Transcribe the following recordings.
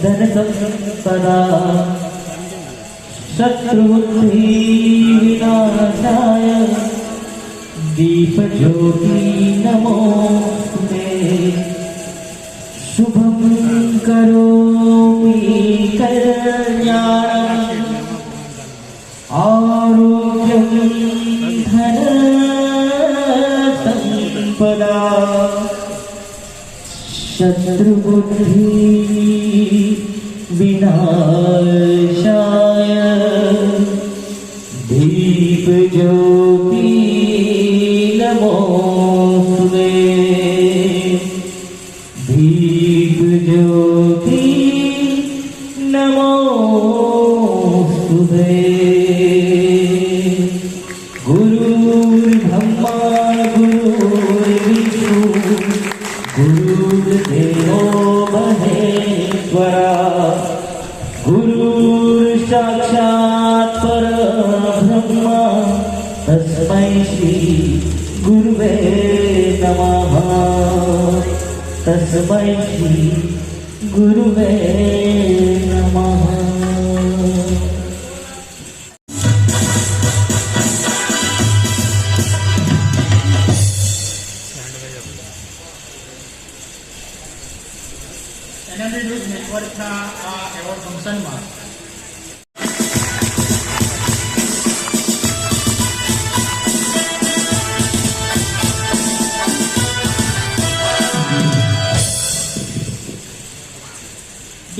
धन संपदा शत्रुबुद्धि विनाशाय दीप ज्योति नमोस्तुते शुभं करोमि कल्याणं आरोग्यं धन संपदा शत्रुबुद्धि विनाशाय दीप ज्योति नमोस्तुते दीप ज्योति नमोस्तुते गुरुर्ब्रह्मा गुरुर्विष्णु गुरुर्देवो महेश्वरा गुरुर्साक्षात् परब्रह्म तस्मै श्री गुरुवे नमः तस्मै श्री गुरुवे नमः। એનએમડી ન્યૂઝ નેટવર્કના આ એવોર્ડ ફંક્શનમાં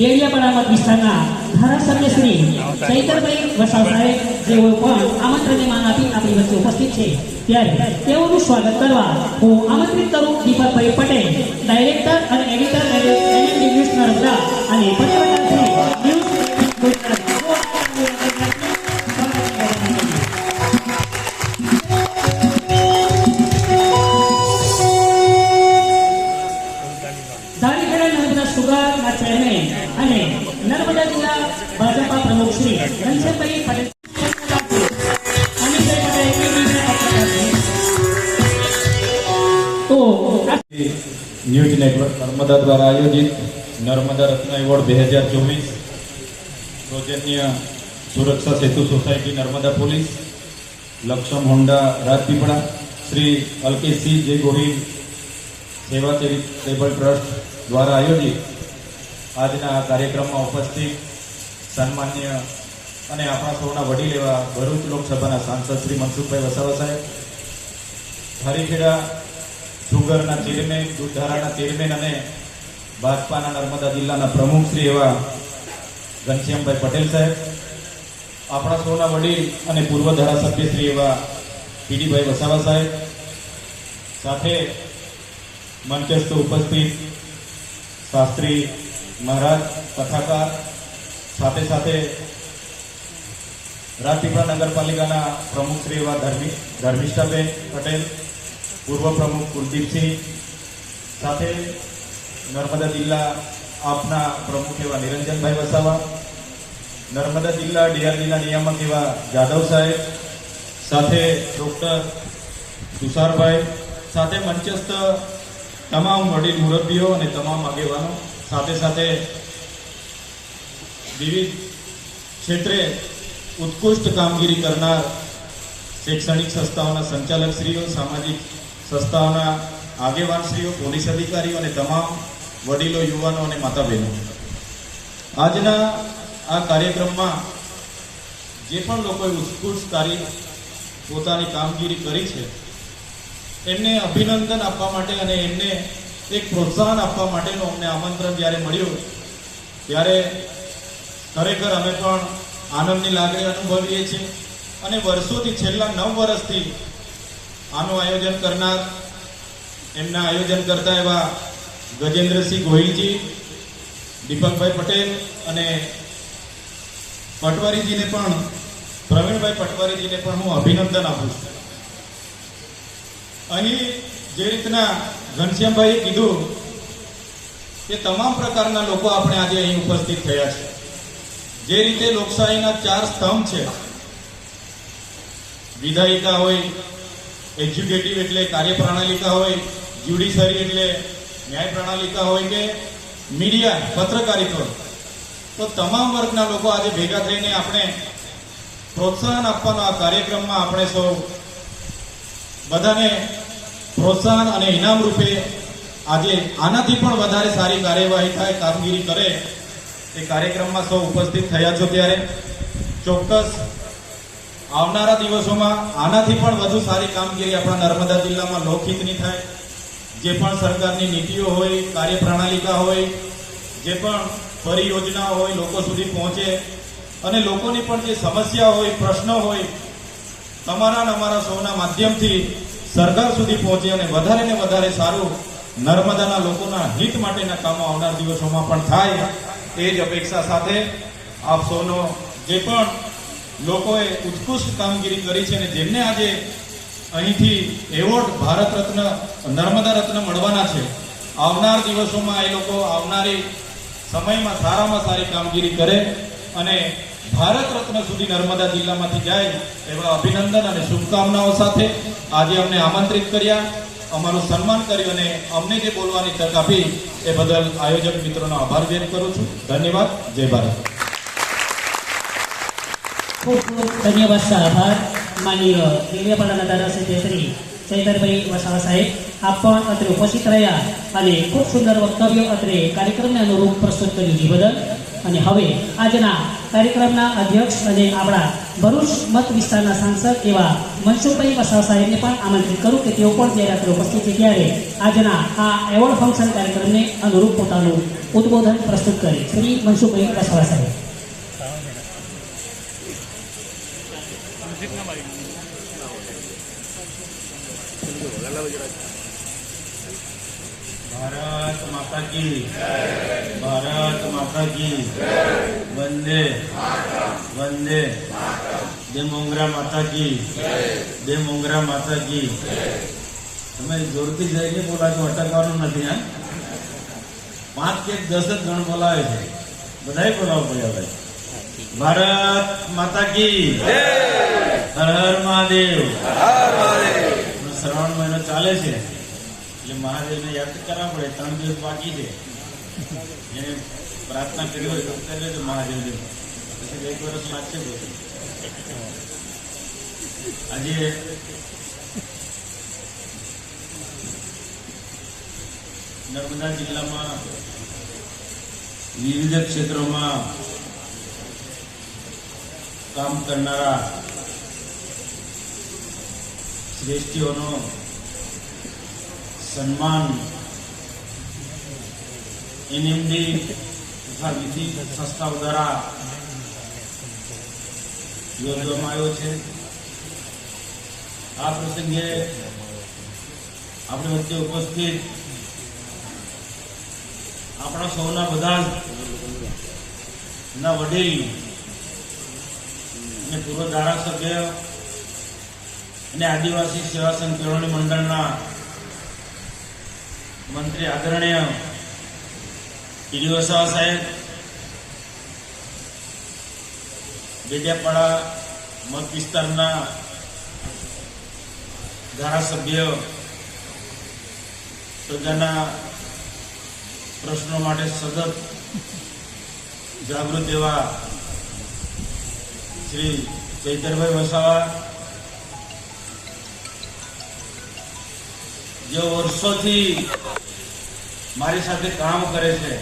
દેડિયા બનામત વિસ્તારના ધારાસભ્ય શ્રી ચૈતરભાઈ વસાવ સાહેબ જેઓ પણ આમંત્રણને માન આપી આપણી વચ્ચે ઉપસ્થિત છે ત્યારે તેઓનું સ્વાગત કરવા હું આમંત્રિત કરું દીપકભાઈ પટેલ, ડાયરેક્ટર અને એડિટર એનએમડી ન્યૂઝ નર્મદા અને પર્યાવરણ શ્રી ધારીખેડા નર્મદા સુગરના ચેરમેન અને નર્મદા જિલ્લા ભાજપા પ્રમુખ શ્રી ઘનશ્યામભાઈ પટેલ ન્યૂઝ નેટવર્ક નર્મદા દ્વારા આયોજિત નર્મદા રત્ન એવોર્ડ 2024 સૌજન્ય સુરક્ષા સેતુ સોસાયટી નર્મદા પોલીસ લક્ષમ હોન્ડા રાજપીપળા શ્રી અલ્કેશસિંહ જે ગોહિલ સેવા ચેરિટેબલ ટ્રસ્ટ દ્વારા આયોજિત આજના આ કાર્યક્રમમાં ઉપસ્થિત સન્માન્ય અને આપણા સૌના વડીલ એવા ભરૂચ લોકસભાના સાંસદ શ્રી મનસુખભાઈ વસાવા સાહેબ, ધારીખેડા સુગરના ચેરમેન, દૂધધારાના ચેરમેન અને ભાજપાના નર્મદા જિલ્લાના પ્રમુખ શ્રી એવા ઘનશ્યામભાઈ પટેલ સાહેબ, આપણા સૌના વડીલ અને પૂર્વ ધારાસભ્ય શ્રી એવા પીડીભાઈ વસાવા સાહેબ, સાથે મંચસ્થ ઉપસ્થિત શાસ્ત્રી મહારાજ કથાકાર, સાથે સાથે રાજપીપળા નગરપાલિકાના પ્રમુખ શ્રી એવા ધર્મિષ્ઠાબેન પટેલ, પૂર્વ પ્રમુખ કુલદીપસિંહ, સાથે નર્મદા જિલ્લા આપના પ્રમુખ એવા નિરંજનભાઈ વસાવા, નર્મદા જિલ્લા ડીઆરડીના નિયામક એવા જાદવ સાહેબ, સાથે ડૉક્ટર તુષારભાઈ, સાથે મંચસ્થ તમામ વડીલ મુરબ્બીઓ અને તમામ આગેવાનો, સાથે સાથે વિવિધ ક્ષેત્રે ઉત્કૃષ્ટ કામગીરી કરનાર શૈક્ષણિક સંસ્થાઓના સંચાલકશ્રીઓ, સામાજિક સંસ્થાઓના આગેવાનશ્રીઓ, પોલીસ અધિકારીઓ અને તમામ વડીલો, યુવાનો અને માતા બહેનો, આજના આ કાર્યક્રમમાં જે પણ લોકોએ ઉત્કૃષ્ટ પોતાની કામગીરી કરી છે એમને અભિનંદન આપવા માટે અને એમને એક પ્રોત્સાહન આપવા માટેનું અમને આમંત્રણ જ્યારે મળ્યું ત્યારે ખરેખર અમે પણ આનંદની લાગણી અનુભવીએ છીએ અને વર્ષોથી છેલ્લા 9 વર્ષથી આનું આયોજન કરનાર, એમના આયોજન કરતા એવા ગજેન્દ્રસિંહ ગોહિલજી, દીપકભાઈ પટેલ અને પટવારીજીને પણ, પ્રવીણભાઈ પટવારીજીને પણ હું અભિનંદન આપું છું. અહીં જે રીતના ઘનશ્યામભાઈએ કીધું કે તમામ પ્રકારના લોકો આપણે આજે અહીં ઉપસ્થિત થયા છે. જે રીતે લોકશાહીના 4 સ્તંભ છે, વિધાયિકા હોય, એક્ઝિક્યુટિવ એટલે કાર્યપ્રણાલિકા હોય, જ્યુડિશરી એટલે ન્યાય પ્રણાલિકા હોય કે મીડિયા પત્રકારિતા, તો તમામ વર્ગના લોકો આજે ભેગા થઈને આપણે પ્રોત્સાહન આપવાનો આ કાર્યક્રમમાં આપણે સૌ બધાને પ્રોત્સાહન અને ઇનામ રૂપે આજે આનાથી પણ વધારે સારી કાર્યવાહી થાય, કામગીરી કરે એ કાર્યક્રમમાં સૌ ઉપસ્થિત થયા છો ત્યારે ચોક્કસ આવનારા દિવસોમાં આનાથી પણ વધુ સારી કામગીરી આપણા નર્મદા જિલ્લામાં લોકહિતની થાય. જે પણ સરકારની નીતિઓ હોય, કાર્યપ્રણાલિકા હોય, જે પણ પરિયોજના હોય લોકો સુધી પહોંચે અને લોકોની પણ જે સમસ્યા હોય, પ્રશ્નો હોય, તમારા અને અમારા સૌના માધ્યમથી સરકાર સુધી પહોંચે અને વધારે ને વધારે સારું નર્મદાના લોકોના હિત માટેના કામો આવનાર દિવસોમાં પણ થાય એ જ અપેક્ષા સાથે આપ સૌનો જે પણ લોકોએ ઉત્કૃષ્ટ કામગીરી કરી છે અને જેમને આજે અહીંથી એવોર્ડ ભારત રત્ન, નર્મદા રત્ન મળવાના છે, આવનાર દિવસોમાં એ લોકો આવનારી સમયમાં સારામાં સારી કામગીરી કરે અને ભારત રત્ન સુધી નર્મદા જિલ્લામાંથી જાય એવા અભિનંદન અને શુભકામનાઓ સાથે આજે અમને આમંત્રિત કર્યા, અમારું સન્માન કર્યું અને અમને જે બોલવાની તક આપી એ બદલ આયોજક મિત્રોનો આભાર વ્યક્ત કરું છું. ધન્યવાદ. જય ભારત. ખૂબ ખૂબ ધન્યવાદ સર. આભાર માનીય દેડિયાપાડાના ધારાસભ્ય શ્રી ચૈતરભાઈ વસાવા સાહેબ, આપ પણ અત્રે ઉપસ્થિત રહ્યા અને ખૂબ સુંદર વક્તવ્યો અત્રે કાર્યક્રમને અનુરૂપ પ્રસ્તુત કર્યું છે બદલ. અને હવે આજના કાર્યક્રમના અધ્યક્ષ અને આપણા ભરૂચ મત વિસ્તારના સાંસદ એવા મનસુખભાઈ વસાવા સાહેબને પણ આમંત્રિત કરું કે તેઓ પણ જ્યારે અત્રે ઉપસ્થિત છે ત્યારે આજના આ એવોર્ડ ફંક્શન કાર્યક્રમને અનુરૂપ પોતાનું ઉદ્બોધન પ્રસ્તુત કરે. શ્રી મનસુખભાઈ વસાવા સાહેબ. भारत माता की भारत माता की वंदे वंदे. जय मोंगरा माता की जय मोंगरा माता की. તમે જોરથી જઈને બોલા છો, અટકવાનું નથી. હા, 5 કે 10 જ જણ બોલાવે છે, બધાય બોલાવવું પડે. હવે ભારત માતા કી હર હર મહાદેવ. શ્રાવણ મહિનો ચાલે છે એટલે મહાદેવને યાદ કરવા પડે. 3 દિવસ બાકી છે. એને પ્રાર્થના કરી હોય તો કરી લેજો મહાદેવને, પછી 1 વર્ષ લાગશે. આજે નર્મદા જિલ્લામાં વિવિધ ક્ષેત્રોમાં કામ કરનારા શ્રેષ્ઠીઓનો સન્માન એનએમડી તથા વિધિ સંસ્થાઓ દ્વારા યોજવામાં આવ્યો છે. આ પ્રસંગે આપણી વચ્ચે ઉપસ્થિત આપણા સૌના બધા ના વડીલ અને પૂર્વ ધારાસભ્ય અને આદિવાસી સેવા સંઘ કેળવણી મંડળના મંત્રી આદરણીય ઈડી વસાવા સાહેબ, દેડિયાપાડા મત વિસ્તારના ધારાસભ્ય, પ્રજાના પ્રશ્નો માટે સતત જાગૃત એવા શ્રી ચૈતરભાઈ વસાવા, જે વર્ષોથી મારી સાથે કામ કરે છે,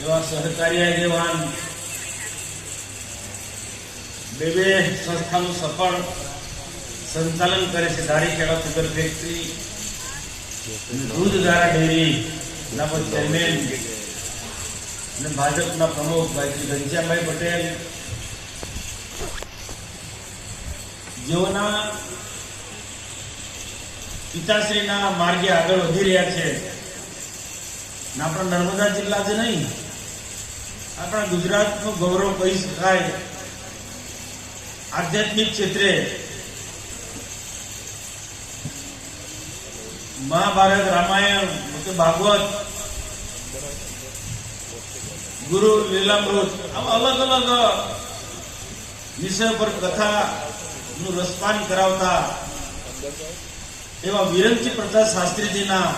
એવા સહકારી આગેવાન, 2 સંસ્થાનું સફળ સંચાલન કરે છે. Dharikheda sugar factory, Dudhdhara dairy ના ચેરમેન અને ભાજપના પ્રમુખ ભાઈ શ્રી ઘનશ્યામભાઈ પટેલ, જેઓના પિતાશ્રીના માર્ગે આગળ વધી રહ્યા છે. આપણા નર્મદા જિલ્લા જ નહીં, આપણા ગુજરાતનું ગૌરવ કહી શકાય. આધ્યાત્મિક ક્ષેત્રે મહાભારત, રામાયણ, ભાગવત, ગુરુ લીલામૃત, આવા અલગ અલગ વિષય પર કથાનું રસપાન કરાવતા એવા વિરમજી પ્રસાદ શાસ્ત્રીજીના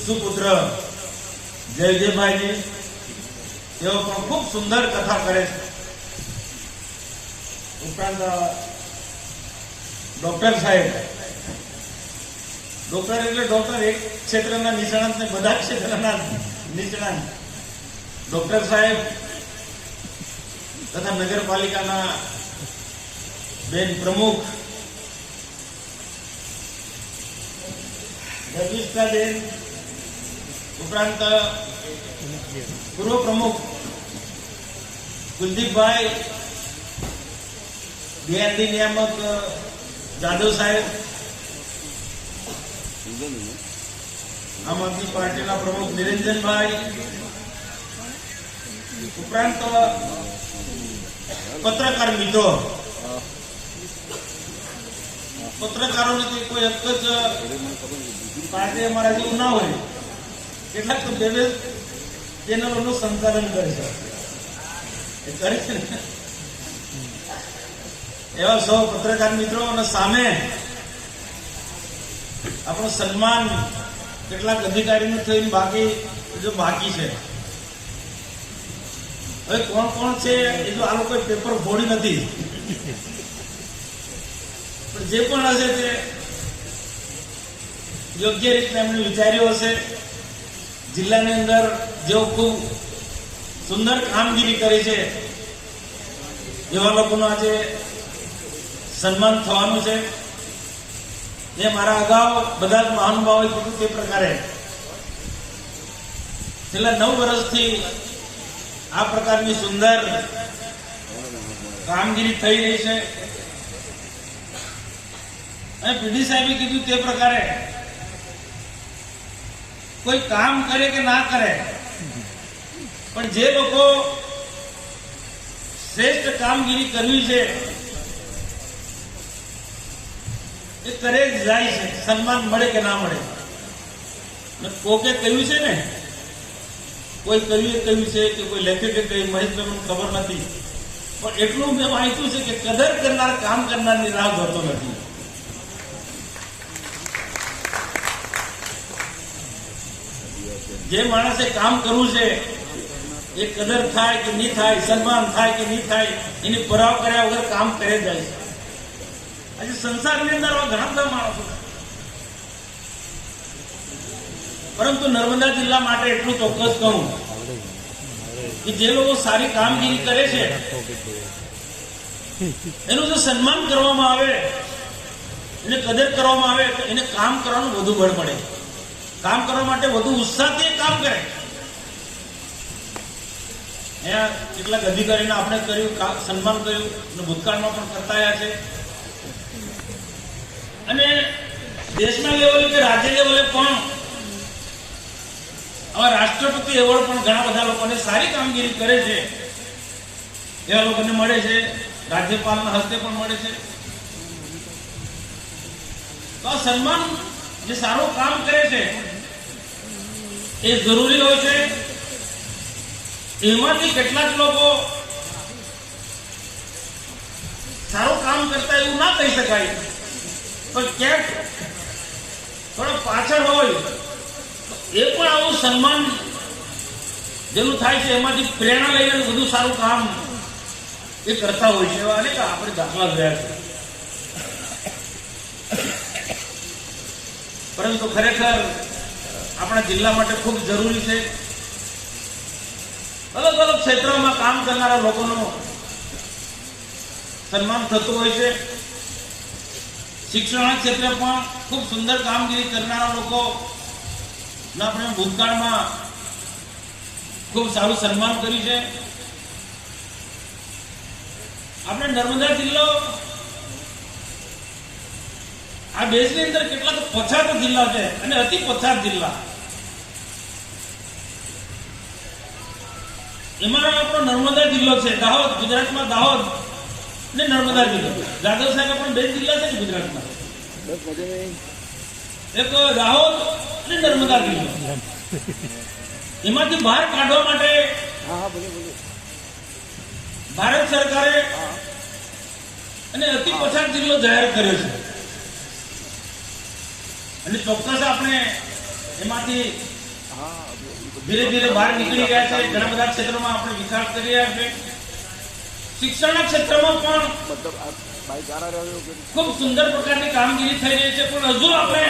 સુપુત્ર જયજીભાઈજી, તેઓ પણ ખૂબ સુંદર કથા કરે છે. ઉપરાંત ડોક્ટર સાહેબ, ડોક્ટર એટલે ડોક્ટર એક ક્ષેત્રના નિષ્ણાંત ને બધા ક્ષેત્રના નિષ્ણાંત. ડોક્ટર સાહેબ તથા નગરપાલિકાના બેન પ્રમુખ જગદીશકાબેન, ઉપરાંત પૂર્વ પ્રમુખ કુલદીપભાઈ, બીઆરડી નિયામક જાદવ સાહેબ, આમ આદમી પાર્ટીના પ્રમુખ નિરંજનભાઈ, ઉપરાંત પત્રકાર મિત્રો, પત્રકારોને કોઈ એક જ પાર્ટી અમારા જેવું ના હોય, કેટલાક તો બે ચેનલોનું સંચાલન કરે છે, એવા સૌ પત્રકાર મિત્રો. અને સામે આપણું સન્માન કેટલાક અધિકારીનું થઈને બાકી છે. હવે કોણ કોણ છે એ જો આ લોકો પેપર ફોડી નથી, પણ જે પણ હશે તે યોગ્ય રીતે એમણે વિચાર્યું હશે. જિલ્લાની અંદર જેઓ ખૂબ સુંદર કામગીરી કરી છે એવા લોકોનું આજે સન્માન થવાનું છે. એ મારા અગાઉ બધા જ મહાનુભાવોએ કીધું તે પ્રકારે છેલ્લા 9 વર્ષથી આ પ્રકારની સુંદર કામગીરી થઈ રહી છે. અને પીડી સાહેબે કીધું તે પ્રકારે કોઈ કામ કરે કે ના કરે, પણ જે લોકો શ્રેષ્ઠ કામગીરી કરવી છે એ કરે જ જાય છે, સન્માન મળે કે ના મળે. કોકે કહ્યું છે ને, કોઈ કવિએ કહ્યું છે કે કોઈ લેખકે કહ્યું, મહેશભાઈ મને ખબર નથી, પણ એટલું મેં વાંચ્યું છે કે કદર કરનાર કામ કરનારની રાહ જોતો નથી. જે માણસે કામ કરવું છે એ કદર થાય કે નહીં થાય, સન્માન થાય કે નહીં થાય, એની પરવા કર્યા વગર કામ કરે જાય છે. આજે સંસારની અંદર ઘણા બધા માણસો, પરંતુ નર્મદા જિલ્લા માટે એટલું ચોક્કસ કહું કે જે લોકો સારી કામગીરી કરે છે એનું જો સન્માન કરવામાં આવે, એને કદર કરવામાં આવે તો એને કામ કરવાનું વધુ બળ મળે, કામ કરવા માટે વધુ ઉત્સાહથી કામ કરે. અહીંયા કેટલાક અધિકારીને આપણે કર્યું, સન્માન કર્યું અને ભૂતકાળમાં પણ કરતા આવ્યા છે. અને દેશના લેવલે કે રાજ્ય લેવલે પણ આવા રાષ્ટ્રપતિ એવોર્ડ પણ ઘણા બધા લોકોને સારી કામગીરી કરે છે એવા લોકોને મળે છે, રાજ્યપાલના હસ્તે પણ મળે છે. તો આ સન્માન જે સારું કામ કરે છે એ જરૂરી હોય છે. એમાંથી કેટલાક લોકો સારું કામ કરતા એવું ના કહી શકાય, પણ ક્યાંક થોડા પાછળ હોય એ પણ આવું સન્માન જેનું થાય છે એમાંથી પ્રેરણા લઈને બધું સારું કામ એ કરતા હોય છે. એવા અનેક આપણે દાખલા જોયા છે. પરંતુ ખરેખર આપણા જિલ્લા માટે ખૂબ જરૂરી છે અલગ અલગ ક્ષેત્રોમાં કામ કરનારા લોકોનું સન્માન થતું હોય છે. શિક્ષણ ક્ષેત્રે પણ ખૂબ સુંદર કામગીરી કરનારા લોકો આપણે ભૂતકાળમાં ખૂબ સારું સન્માન કર્યું છે. આપણે નર્મદા જિલ્લો આ દેશની અંદર કેટલાક પછાત જિલ્લા છે અને અતિ પછાત જિલ્લા, એમાં આપણો નર્મદા જિલ્લો છે. દાહોદ, ગુજરાતમાં દાહોદ ને નર્મદા જિલ્લો. જાદવ સાહેબ પણ 2 જિલ્લા છે ને ગુજરાતમાં, એક દાહોદ અને નર્મદા જિલ્લો. એમાંથી બહાર કાઢવા માટે ભારત સરકારે અને અતિ પછાત જિલ્લો જાહેર કર્યો છે. અને ચોક્કસ આપણે એમાંથી ધીરે ધીરે બહાર નીકળી રહ્યા છે. ઘણા બધા ક્ષેત્રોમાં આપણે વિકાસ કરી રહ્યા છે. શિક્ષણના ક્ષેત્રમાં પણ ખૂબ સુંદર પ્રકારની કામગીરી થઈ રહી છે. પણ હજુ આપણે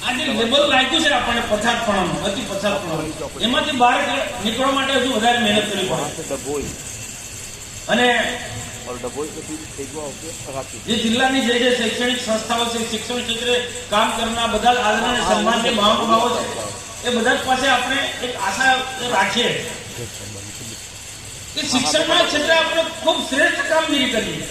આજે લેબલ લાગ્યું છે આપણને પછાતપણાનું, અતિ પછાતપણાનું, એમાંથી બહાર નીકળવા માટે હજુ વધારે મહેનત કરવી પડે. અને જે જિલ્લાની જે શૈક્ષણિક સંસ્થાઓ છે, શિક્ષણ ક્ષેત્રે કામ કરનાર બધા જ આદરણીય સન્માનીય મહાનુભાવો છે, એ બધા જ પાસે આપણે એક આશા રાખીએ કે શિક્ષણના ક્ષેત્રે આપણે ખૂબ શ્રેષ્ઠ કામગીરી કરીએ.